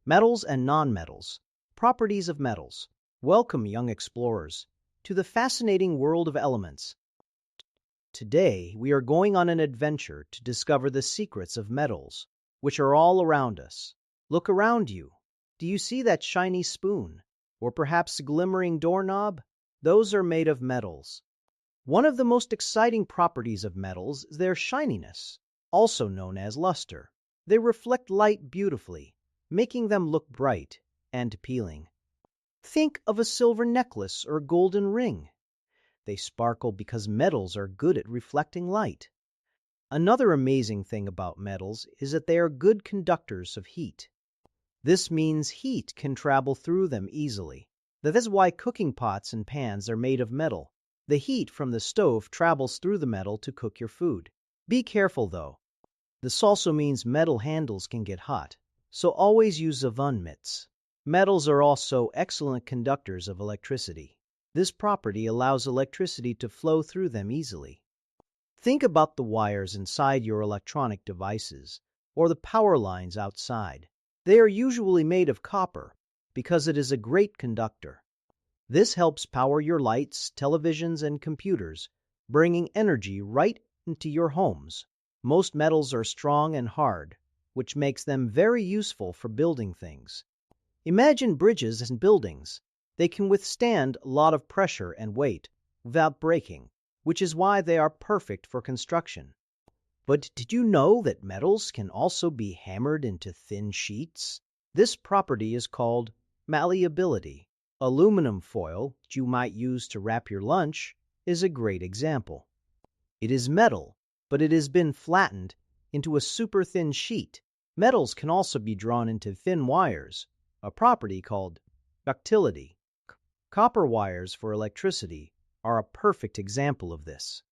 Metals and nonmetals. Properties of metals. Welcome, young explorers, to the fascinating world of elements. Today, we are going on an adventure to discover the secrets of metals, which are all around us. Look around you. Do you see that shiny spoon? Or perhaps a glimmering doorknob? Those are made of metals. One of the most exciting properties of metals is their shininess, also known as lustre. They reflect light beautifully, making them look bright and appealing. Think of a silver necklace or golden ring. They sparkle because metals are good at reflecting light. Another amazing thing about metals is that they are good conductors of heat. This means heat can travel through them easily. That is why cooking pots and pans are made of metal. The heat from the stove travels through the metal to cook your food. Be careful though. This also means metal handles can get hot, so always use oven mitts. Metals are also excellent conductors of electricity. This property allows electricity to flow through them easily. Think about the wires inside your electronic devices or the power lines outside. They are usually made of copper because it is a great conductor. This helps power your lights, televisions, and computers, bringing energy right into your homes. Most metals are strong and hard, which makes them very useful for building things. Imagine bridges and buildings. They can withstand a lot of pressure and weight without breaking, which is why they are perfect for construction. But did you know that metals can also be hammered into thin sheets? This property is called malleability. Aluminum foil that you might use to wrap your lunch is a great example. It is metal, but it has been flattened into a super thin sheet. Metals can also be drawn into thin wires, a property called ductility. Copper wires for electricity are a perfect example of this.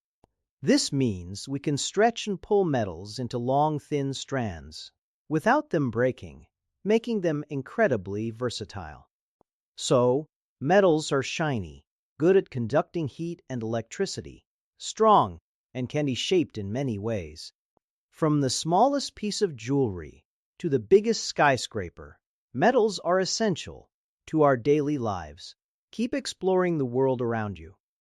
This means we can stretch and pull metals into long, thin strands without them breaking, making them incredibly versatile. So, metals are shiny, good at conducting heat and electricity, strong, and can be shaped in many ways. From the smallest piece of jewelry to the biggest skyscraper, metals are essential to our daily lives. Keep exploring the world around you.